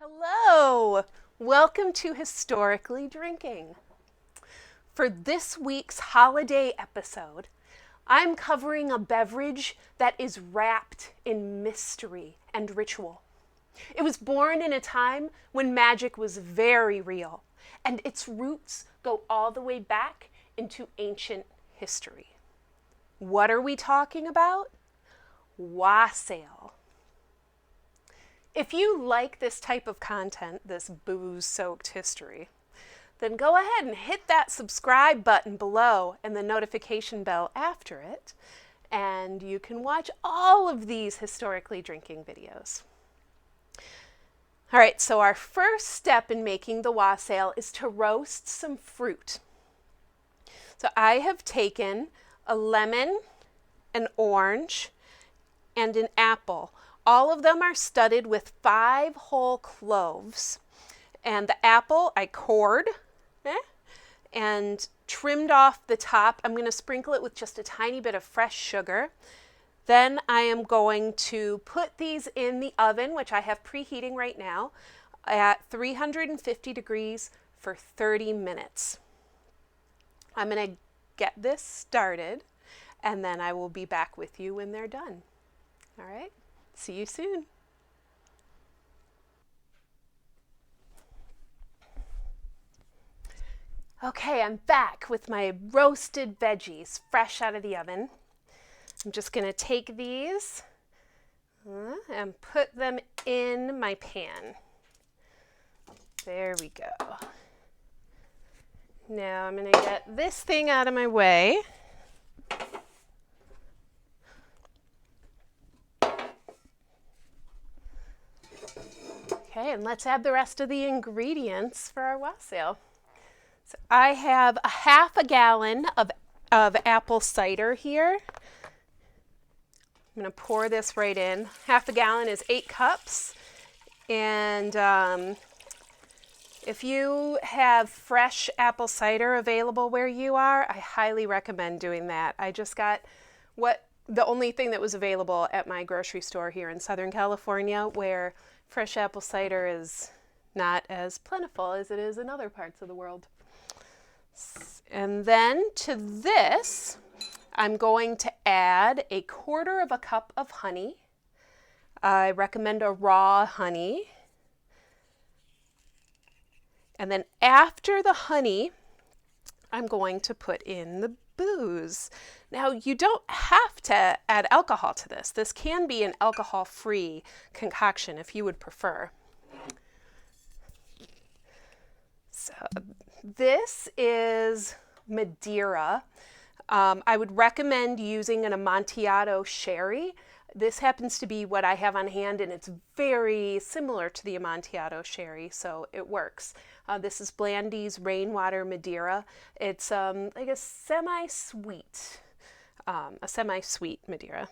Hello! Welcome to Historically Drinking. For this week's holiday episode, I'm covering a beverage that is wrapped in mystery and ritual. It was born in a time when magic was very real, and its roots go all the way back into ancient history. What are we talking about? Wassail. If you like this type of content, this booze-soaked history, then go ahead and hit that subscribe button below and the notification bell after it, and you can watch all of these historically drinking videos. All right, so our first step in making the wassail is to roast some fruit. So I have taken a lemon, an orange, and an apple. All of them are studded with 5 whole cloves. And the apple I cored and trimmed off the top. I'm going to sprinkle it with just a tiny bit of fresh sugar. Then I am going to put these in the oven, which I have preheating right now, at 350 degrees for 30 minutes. I'm going to get this started, and then I will be back with you when they're done. All right? See you soon. Okay, I'm back with my roasted veggies fresh out of the oven. I'm just going to take these and put them in my pan. There we go. Now I'm going to get this thing out of my way. Okay, and let's add the rest of the ingredients for our wassail. So I have a half a gallon of apple cider here. I'm going to pour this right in. Half a gallon is 8 cups. And if you have fresh apple cider available where you are, I highly recommend doing that. I just got the only thing that was available at my grocery store here in Southern California, where fresh apple cider is not as plentiful as it is in other parts of the world. And then to this, I'm going to add 1/4 cup of honey. I recommend a raw honey. And then after the honey, I'm going to put in the booze. Now, you don't have to add alcohol to this. This can be an alcohol-free concoction if you would prefer. So this is Madeira. I would recommend using an amontillado sherry. This happens to be what I have on hand, and it's very similar to the Amontillado sherry, so it works. This is Blandy's Rainwater Madeira. It's like a semi-sweet Madeira.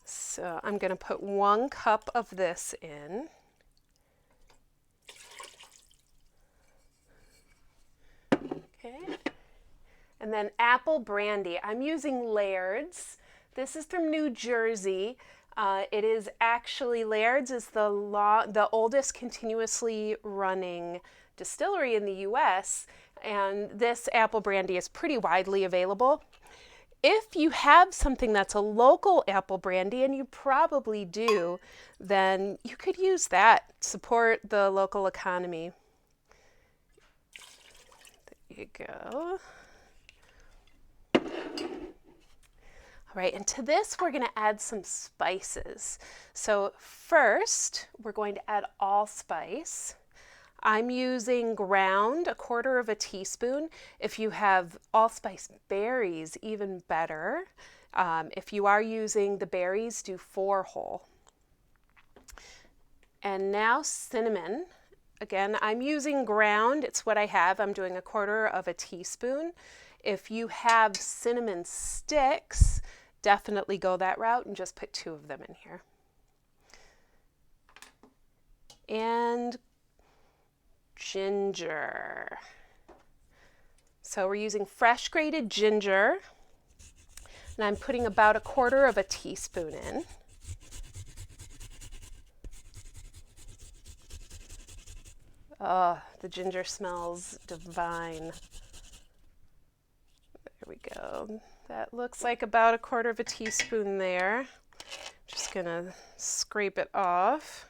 So I'm going to put 1 cup of this in. Okay. And then apple brandy. I'm using Laird's. This is from New Jersey. It is actually, Laird's is the oldest continuously running distillery in the U.S., and this apple brandy is pretty widely available. If you have something that's a local apple brandy, and you probably do, then you could use that. Support the local economy. There you go. All right, and to this we're going to add some spices. So first we're going to add allspice. I'm using ground, 1/4 teaspoon. If you have allspice berries, even better. If you are using the berries, do 4 whole. And now cinnamon. Again, I'm using ground. It's what I have. I'm doing 1/4 teaspoon. If you have cinnamon sticks, definitely go that route and just put 2 of them in here. And ginger. So we're using fresh grated ginger, and I'm putting about 1/4 teaspoon in. Oh, the ginger smells divine. There we go. That looks like about a quarter of a teaspoon there. Just gonna scrape it off.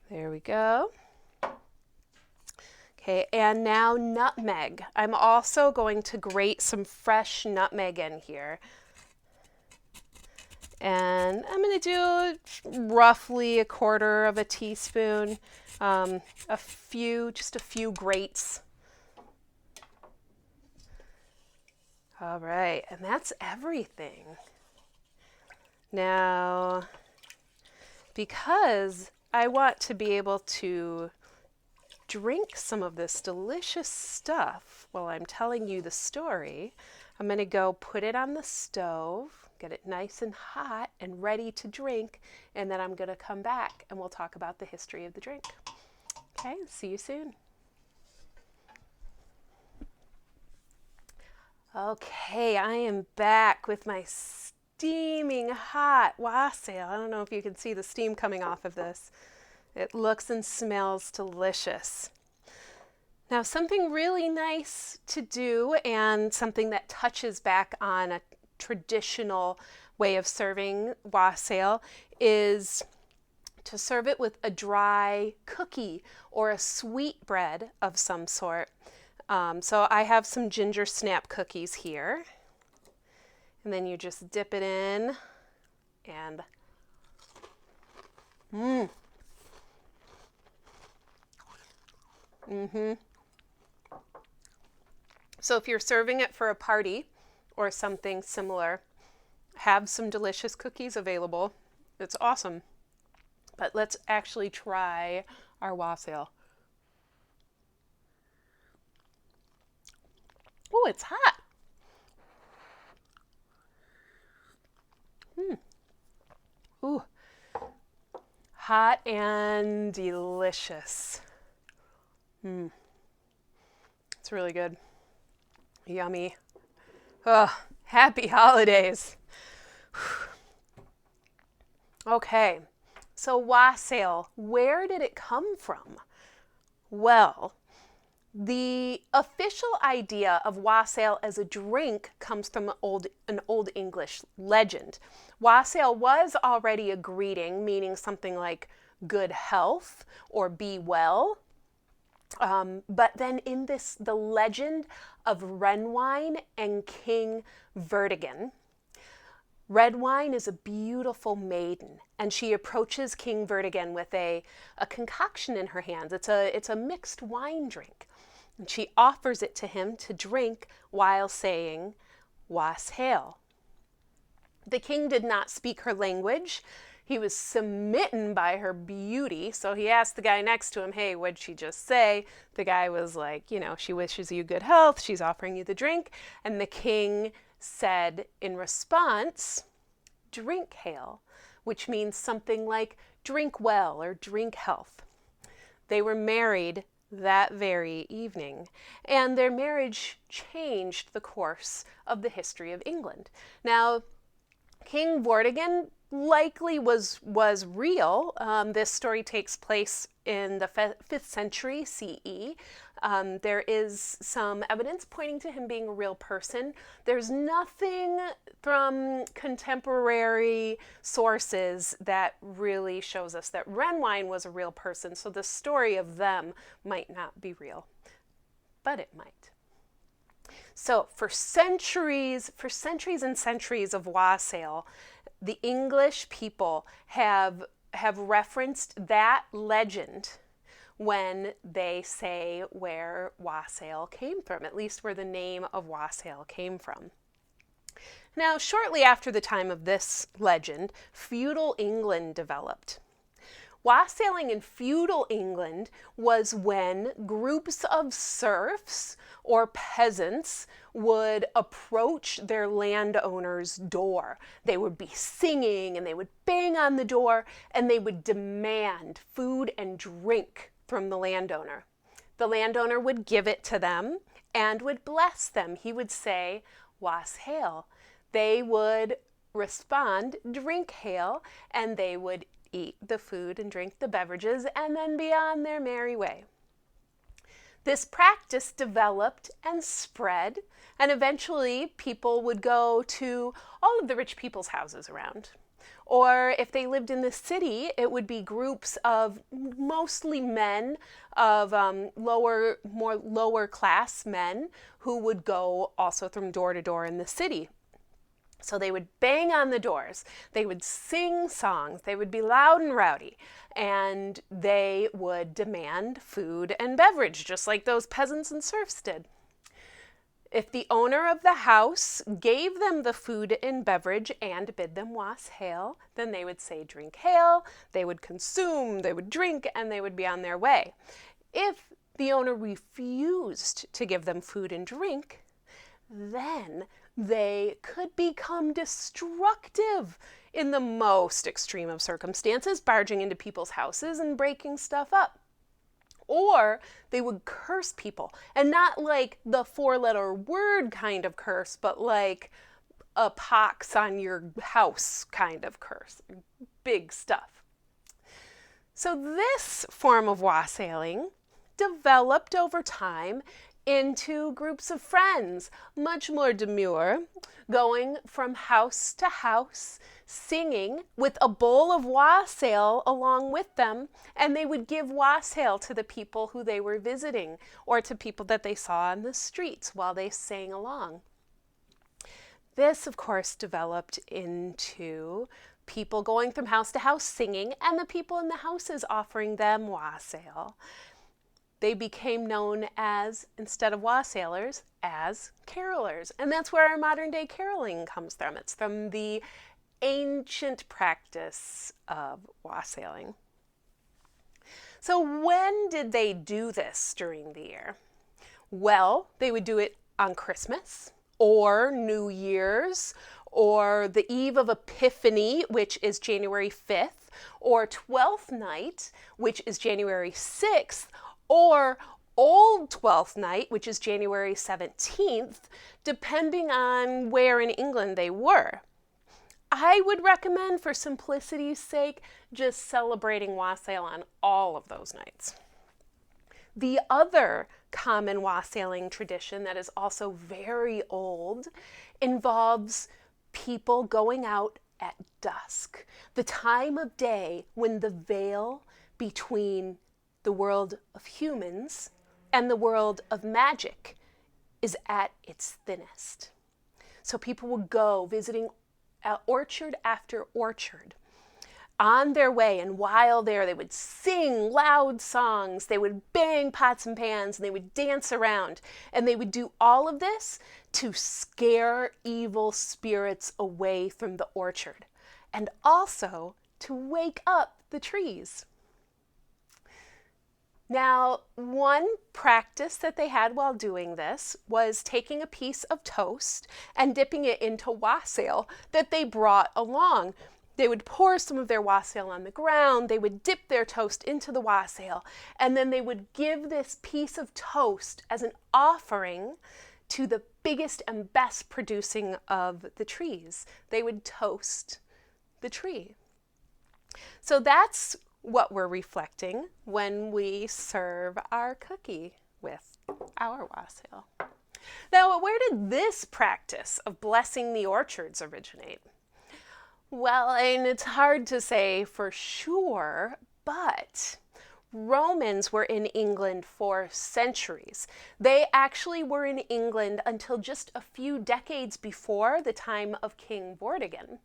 There we go. Okay, and now nutmeg. I'm also going to grate some fresh nutmeg in here. And I'm going to do roughly a quarter of a teaspoon, just a few grates. All right, and that's everything. Now, because I want to be able to drink some of this delicious stuff while I'm telling you the story, I'm going to go put it on the stove, get it nice and hot and ready to drink, and then I'm going to come back and we'll talk about the history of the drink. Okay, see you soon. Okay, I am back with my steaming hot wassail. I don't know if you can see the steam coming off of this. It looks and smells delicious. Now, something really nice to do and something that touches back on a traditional way of serving wassail is to serve it with a dry cookie or a sweet bread of some sort. So I have some ginger snap cookies here. And then you just dip it in and So if you're serving it for a party or something similar, have some delicious cookies available. It's awesome. But let's actually try our wassail. Oh, it's hot. Ooh, hot and delicious. It's really good. Yummy. Oh, happy holidays. Okay, so wassail, where did it come from? Well, the official idea of wassail as a drink comes from an Old English legend. Wassail was already a greeting, meaning something like good health or be well. But then in the legend of Renwine and King Vortigern, red wine is a beautiful maiden, and she approaches King Vortigern with a concoction in her hands. It's a mixed wine drink. And she offers it to him to drink while saying, Wassail. The king did not speak her language. He was smitten by her beauty, so he asked the guy next to him, hey, what'd she just say? The guy was like, she wishes you good health, she's offering you the drink. And the king said in response, drink hail, which means something like drink well or drink health. They were married that very evening, and their marriage changed the course of the history of England. Now, King Vortigern likely was real. This story takes place in the 5th century CE. There is some evidence pointing to him being a real person. There's nothing from contemporary sources that really shows us that Renwine was a real person, so the story of them might not be real, but it might. So for centuries and centuries of wassail, the English people have referenced that legend when they say where wassail came from, at least where the name of wassail came from. Now, shortly after the time of this legend, feudal England developed. Wassailing in feudal England was when groups of serfs or peasants would approach their landowner's door. They would be singing and they would bang on the door and they would demand food and drink from the landowner. The landowner would give it to them and would bless them. He would say, Wassail. They would respond, drink hail, and they would eat the food and drink the beverages, and then be on their merry way. This practice developed and spread, and eventually people would go to all of the rich people's houses around. Or if they lived in the city, it would be groups of mostly men, of more lower class men, who would go also from door to door in the city. So they would bang on the doors, they would sing songs, they would be loud and rowdy, and they would demand food and beverage, just like those peasants and serfs did. If the owner of the house gave them the food and beverage and bid them wassail, then they would say, drink hail, they would consume, they would drink, and they would be on their way. If the owner refused to give them food and drink, then they could become destructive in the most extreme of circumstances, barging into people's houses and breaking stuff up. Or they would curse people, and not like the 4-letter word kind of curse, but like a pox on your house kind of curse. Big stuff. So this form of wassailing developed over time into groups of friends, much more demure, going from house to house, singing with a bowl of wassail along with them, and they would give wassail to the people who they were visiting or to people that they saw on the streets while they sang along. This, of course, developed into people going from house to house singing, and the people in the houses offering them wassail. They became known as, instead of wassailers, as carolers. And that's where our modern day caroling comes from. It's from the ancient practice of wassailing. So when did they do this during the year? Well, they would do it on Christmas or New Year's or the eve of Epiphany, which is January 5th, or Twelfth Night, which is January 6th, or Old Twelfth Night, which is January 17th, depending on where in England they were. I would recommend, for simplicity's sake, just celebrating wassail on all of those nights. The other common wassailing tradition that is also very old involves people going out at dusk, the time of day when the veil between the world of humans and the world of magic is at its thinnest. So people would go visiting orchard after orchard on their way, and while there they would sing loud songs, they would bang pots and pans, and they would dance around, and they would do all of this to scare evil spirits away from the orchard, and also to wake up the trees. Now, one practice that they had while doing this was taking a piece of toast and dipping it into wassail that they brought along. They would pour some of their wassail on the ground, they would dip their toast into the wassail, and then they would give this piece of toast as an offering to the biggest and best producing of the trees. They would toast the tree. So that's what we're reflecting when we serve our cookie with our wassail. Now, where did this practice of blessing the orchards originate? Well, and it's hard to say for sure, but Romans were in England for centuries. They actually were in England until just a few decades before the time of King Vortigern.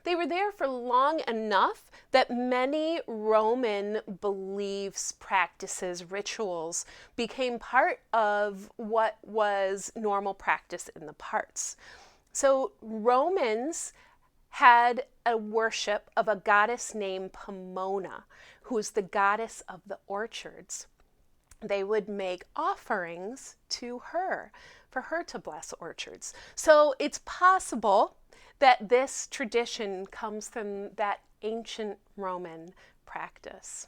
They were there for long enough that many Roman beliefs, practices, rituals became part of what was normal practice in the parts. So Romans had a worship of a goddess named Pomona, who's the goddess of the orchards. They would make offerings to her, for her to bless orchards. So it's possible that this tradition comes from that ancient Roman practice.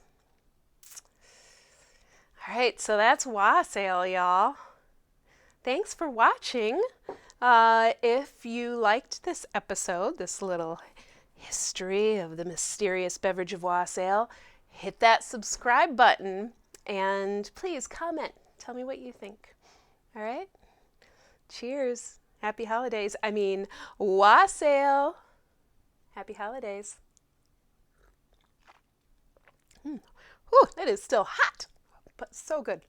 All right, so that's wassail, y'all. Thanks for watching. If you liked this episode, this little history of the mysterious beverage of Wassail, hit that subscribe button and please comment. Tell me what you think. All right? Cheers. Happy holidays. Wassail. Happy holidays. Whew, that is still hot, but so good.